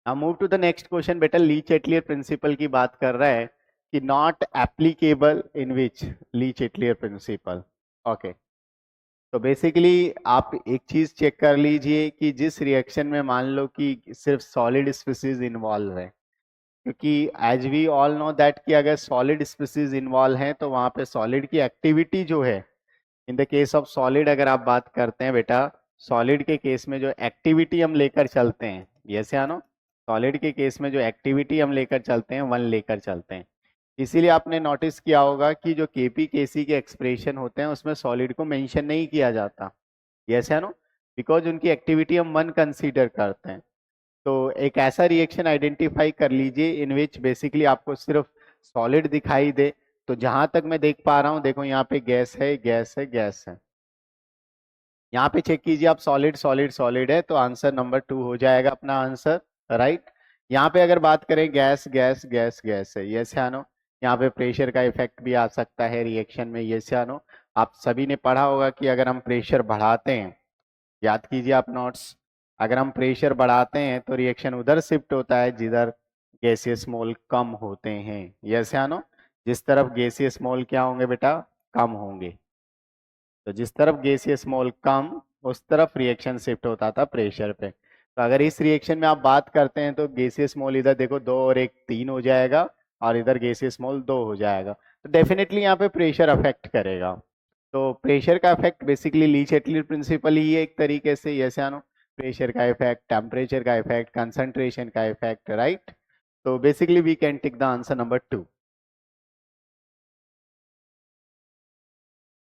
अब move to the next question बेटा। Le Chatelier principal की बात कर रहा है कि not applicable in which Le Chatelier principle. Okay, तो बेसिकली आप एक चीज चेक कर लीजिए कि जिस रिएक्शन में मान लो कि सिर्फ सॉलिड स्पीसीज इन्वॉल्व है, क्योंकि as we all know that कि अगर सॉलिड स्पीसीज इन्वॉल्व हैं तो वहां पे सॉलिड की एक्टिविटी जो है, in the case of solid अगर आप बात करते हैं बेटा, सॉलिड के केस में जो एक्टिविटी हम लेकर चलते हैं, यस या नो, सॉलिड के केस में जो एक्टिविटी हम लेकर चलते हैं 1 लेकर चलते हैं। इसीलिए आपने नोटिस किया होगा कि जो केपी केसी के एक्सप्रेशन होते हैं उसमें सॉलिड को मेंशन नहीं किया जाता, यस या नो, बिकॉज उनकी एक्टिविटी हम 1 कंसीडर करते हैं। तो एक ऐसा रिएक्शन आइडेंटिफाई कर लीजिए इन विच बेसिकली आपको सिर्फ सॉलिड दिखाई दे। तो जहां तक मैं देख पा रहा हूं, देखो यहाँ पे गैस है, गैस है, गैस है। यहाँ पे चेक कीजिए आप, सॉलिड सॉलिड सॉलिड है, तो आंसर नंबर 2 हो जाएगा अपना आंसर, राइट। यहाँ पे अगर बात करें गैस गैस गैस गैस है, यस या नो। यहाँ पे प्रेशर का इफेक्ट भी आ सकता है रिएक्शन में, यस या नो। आप सभी ने पढ़ा होगा कि अगर हम प्रेशर बढ़ाते हैं, याद कीजिए आप नोट्स, अगर हम प्रेशर बढ़ाते हैं तो रिएक्शन उधर शिफ्ट होता है जिधर गैसियस मोल कम होते हैं, यस या नो। जिस तरफ गैसियस मोल क्या होंगे बेटा, कम होंगे। तो जिस तरफ गैसियस मोल कम, उस तरफ रिएक्शन शिफ्ट होता था प्रेशर पे। तो अगर इस रिएक्शन में आप बात करते हैं तो गैसियस मोल इधर देखो 2 और 1 3 हो जाएगा, और इधर गैसियस मोल 2 हो जाएगा। तो डेफिनेटली यहाँ पे प्रेशर अफेक्ट करेगा। तो प्रेशर का effect basically Le Chatelier principle ही है एक तरीके से, यस या नो। प्रेशर का इफेक्ट, टेम्परेचर का इफेक्ट, कंसंट्रेशन का इफेक्ट, राइट। तो basically we can take the answer number 2।